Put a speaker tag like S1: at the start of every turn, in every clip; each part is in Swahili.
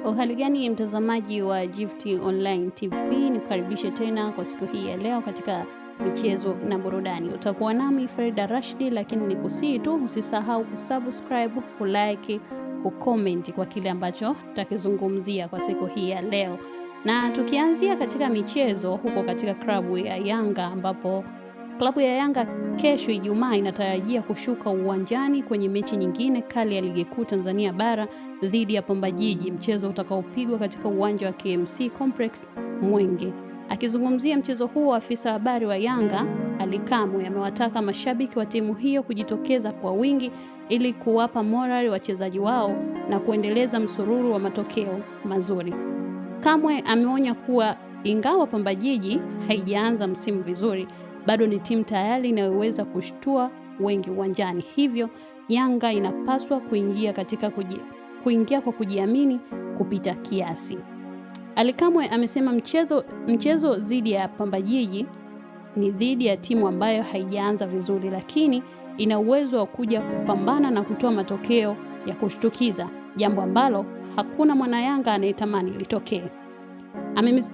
S1: Uhali gani mtazamaji wa Gift Online TV, nikukaribishe tena kwa siku hii ya leo katika michezo na burudani. Utakuwa nami Farida Rashidi, lakini nikusii tu usisahau kusubscribe, kulike, kucomment kwa kile ambacho tutakizungumzia kwa siku hii ya leo. Na tukianzia katika michezo huko katika klabu ya Yanga, ambapo klabu ya Yanga kesho Ijumaa inatarajia kushuka uwanjani kwenye mechi nyingine kali ya Ligi Kuu Tanzania Bara dhidi ya Pamba Jiji, mchezo utakaopigwa katika uwanja wa KMC Complex Mwenge. Akizungumzia mchezo huo, afisa habari wa Yanga Ally Kamwe amewataka mashabiki wa timu hiyo kujitokeza kwa wingi ili kuwapa morali wachezaji wao na kuendeleza msururu wa matokeo mazuri. Kamwe ameonya kuwa ingawa Pamba Jiji haijaanza msimu vizuri, bado ni timu tayari inayoweza kushtua wengi uwanjani. Hivyo Yanga inapaswa kuingia kwa kujiamini kupita kiasi. Ally Kamwe amesema mchezo dhidi ya Pamba Jiji ni dhidi ya timu ambayo haijaanza vizuri, lakini ina uwezo wa kuja kupambana na kutoa matokeo ya kushtukiza, jambo ambalo hakuna mwana Yanga anayetamani litokee.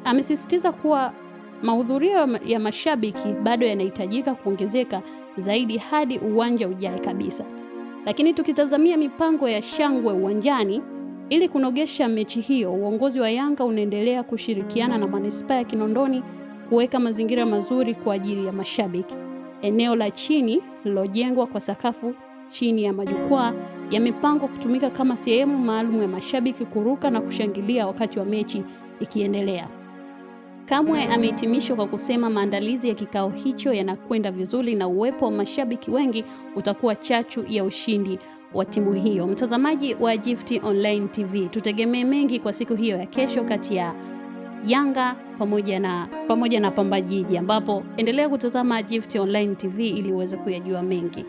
S1: Amesisitiza kuwa mahudhurio ya mashabiki bado yanahitajika kuongezeka zaidi hadi uwanja ujae kabisa. Lakini tukitazamia mipango ya shangwe uwanjani ili kunogesha mechi hiyo, uongozi wa Yanga unaendelea kushirikiana na Manispaa ya Kinondoni kuweka mazingira mazuri kwa ajili ya mashabiki. Eneo la chini lilojengwa kwa sakafu chini ya majukwaa yamepangwa kutumika kama sehemu maalum ya mashabiki kuruka na kushangilia wakati wa mechi ikiendelea. Kamwe amehitimisha kwa kusema maandalizi ya kikao hicho yanakwenda vizuri na uwepo wa mashabiki wengi utakuwa chachu ya ushindi wa timu hiyo. Mtazamaji wa Gift Online TV, tutegemee mengi kwa siku hiyo ya kesho kati ya Yanga pamoja na Pamba Jiji, ambapo endelea kutazama Gift Online TV ili uweze kuyajua mengi.